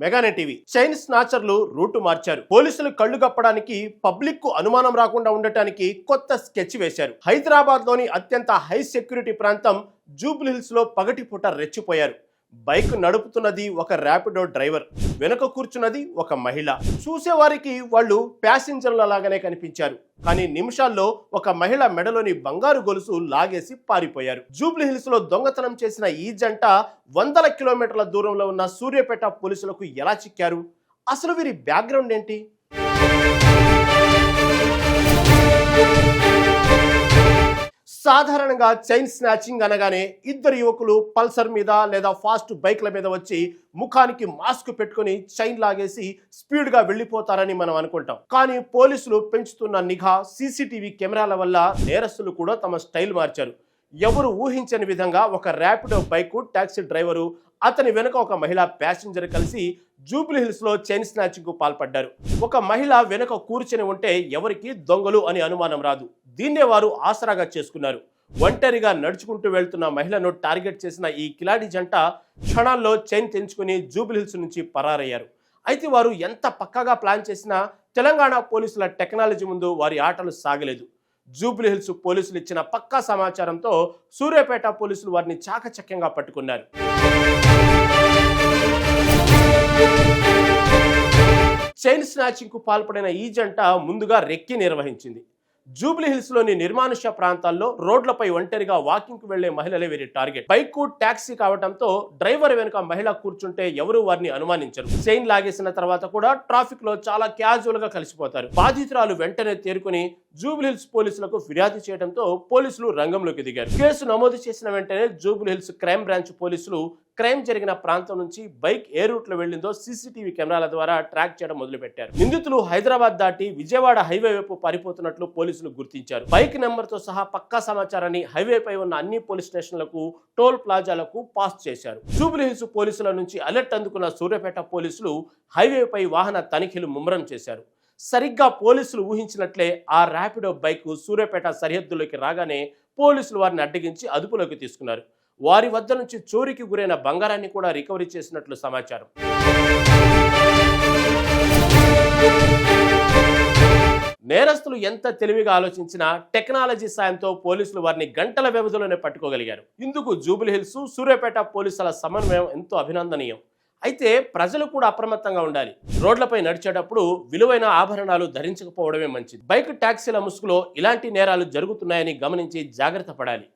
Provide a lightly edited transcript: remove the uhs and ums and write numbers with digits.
మెగానెట్ TV. Chain స్నాచర్లు route మార్చారు. పోలీసులు కళ్లు గప్పడానికి, పబ్లిక్ కు అనుమానం రాకుండా ఉండటానికి కొత్త స్కెచ్ వేశారు. హైదరాబాద్ లోని అత్యంత హై సెక్యూరిటీ ప్రాంతం జూబ్లీ హిల్స్ లో పగటిపూట రెచ్చిపోయారు. బైక్ నడుపుతున్నది ఒక ర్యాపిడో డ్రైవర్, వెనుక కూర్చున్నది ఒక మహిళ. చూసేవారికి వాళ్ళు ప్యాసింజర్ల లాగానే కనిపించారు. కానీ నిమిషాల్లో ఒక మహిళ మెడలోని బంగారు గొలుసు లాగేసి పారిపోయారు. జూబ్లీ హిల్స్ లో దొంగతనం చేసిన ఈ జంట వందల కిలోమీటర్ల దూరంలో ఉన్న సూర్యాపేట పోలీసులకు ఎలా చిక్కారు? అసలు వీరి బ్యాక్గ్రౌండ్ ఏంటి? సాధారణంగా చైన్ స్నాచింగ్ అనగానే ఇద్దరు యువకులు పల్సర్ మీద లేదా ఫాస్ట్ బైక్ల మీద వచ్చి ముఖానికి మాస్క్ పెట్టుకుని చైన్ లాగేసి స్పీడ్ గా వెళ్లిపోతారని మనం అనుకుంటాం. కానీ పోలీసులు పెంచుతున్న నిఘా, సీసీటీవీ కెమెరాల వల్ల నేరస్తులు కూడా తమ స్టైల్ మార్చారు. ఎవరు ఊహించని విధంగా ఒక ర్యాపిడో బైక్ టాక్సీ డ్రైవరు, అతని వెనుక ఒక మహిళా ప్యాసింజర్ కలిసి జూబ్లీ హిల్స్ లో చైన్ స్నాచింగ్ కు పాల్పడ్డారు. ఒక మహిళ వెనుక కూర్చొని ఉంటే ఎవరికి దొంగలు అని అనుమానం రాదు. దీన్నే వారు ఆసరాగా చేసుకున్నారు. ఒంటరిగా నడుచుకుంటూ వెళ్తున్న మహిళను టార్గెట్ చేసిన ఈ కిలాడి జంట క్షణాల్లో చైన్ తెంచుకుని జూబ్లీ హిల్స్ నుంచి పరారయ్యారు. అయితే వారు ఎంత పక్కాగా ప్లాన్ చేసినా తెలంగాణ పోలీసుల టెక్నాలజీ ముందు వారి ఆటలు సాగలేదు. జూబ్లీ హిల్స్ పోలీసులు ఇచ్చిన పక్కా సమాచారంతో సూర్యాపేట పోలీసులు వారిని చాకచక్యంగా పట్టుకున్నారు. చైన్ స్నాచింగ్ కు పాల్పడిన ఈ జంట ముందుగా రెక్కి నిర్వహించింది. జూబ్లీ హిల్స్ లోని నిర్మానుష్య ప్రాంతాల్లో రోడ్లపై ఒంటరిగా వాకింగ్ కు వెళ్లే మహిళలే వీరి టార్గెట్. బైక్ టాక్సీ కావడంతో డ్రైవర్ వెనుక మహిళ కూర్చుంటే ఎవరు వారిని అనుమానించరు. చైన్ లాగేసిన తర్వాత కూడా ట్రాఫిక్ లో చాలా క్యాజువల్ గా కలిసిపోతారు. బాధితురాలు వెంటనే తేరుకుని జూబ్లీ హిల్స్ పోలీసులకు ఫిర్యాదు చేయడంతో పోలీసులు రంగంలోకి దిగారు. కేసు నమోదు చేసిన వెంటనే జూబ్లీ హిల్స్ క్రైమ్ బ్రాంచ్ పోలీసులు క్రైమ్ జరిగిన ప్రాంతం నుంచి బైక్ ఏ రూట్ లో వెళ్లిందో సీసీటీవీ కెమెరాల ద్వారా ట్రాక్ చేయడం మొదలుపెట్టారు. నిందితులు హైదరాబాద్ దాటి విజయవాడ హైవే వైపు పారిపోతున్నట్లు పోలీసులు గుర్తించారు. బైక్ నెంబర్ తో సహా పక్కా సమాచారాన్ని హైవేపై ఉన్న అన్ని పోలీస్ స్టేషన్లకు, టోల్ ప్లాజాలకు పాస్ చేశారు. జూబ్లీ హిల్స్ పోలీసుల నుంచి అలర్ట్ అందుకున్న సూర్యాపేట పోలీసులు హైవేపై వాహన తనిఖీలు ముమ్మరం చేశారు. సరిగ్గా పోలీసులు ఊహించినట్లే ఆ ర్యాపిడో బైక్ సూర్యాపేట సరిహద్దులోకి రాగానే పోలీసులు వారిని అడ్డగించి అదుపులోకి తీసుకున్నారు. వారి వద్ద నుంచి చోరీకి గురైన బంగారాన్ని కూడా రికవరీ చేసినట్లు సమాచారం. నేరస్తులు ఎంత తెలివిగా ఆలోచించినా టెక్నాలజీ సాయంతో పోలీసులు వారిని గంటల వ్యవధిలోనే పట్టుకోగలిగారు. ఇందుకు జూబ్లీ హిల్స్, సూర్యాపేట పోలీసుల సమన్వయం ఎంతో అభినందనీయం. అయితే ప్రజలు కూడా అప్రమత్తంగా ఉండాలి. రోడ్లపై నడిచేటప్పుడు విలువైన ఆభరణాలు ధరించకపోవడమే మంచిది. బైక్ టాక్సీల ముసుగులో ఇలాంటి నేరాలు జరుగుతున్నాయని గమనించి జాగ్రత్త పడాలి.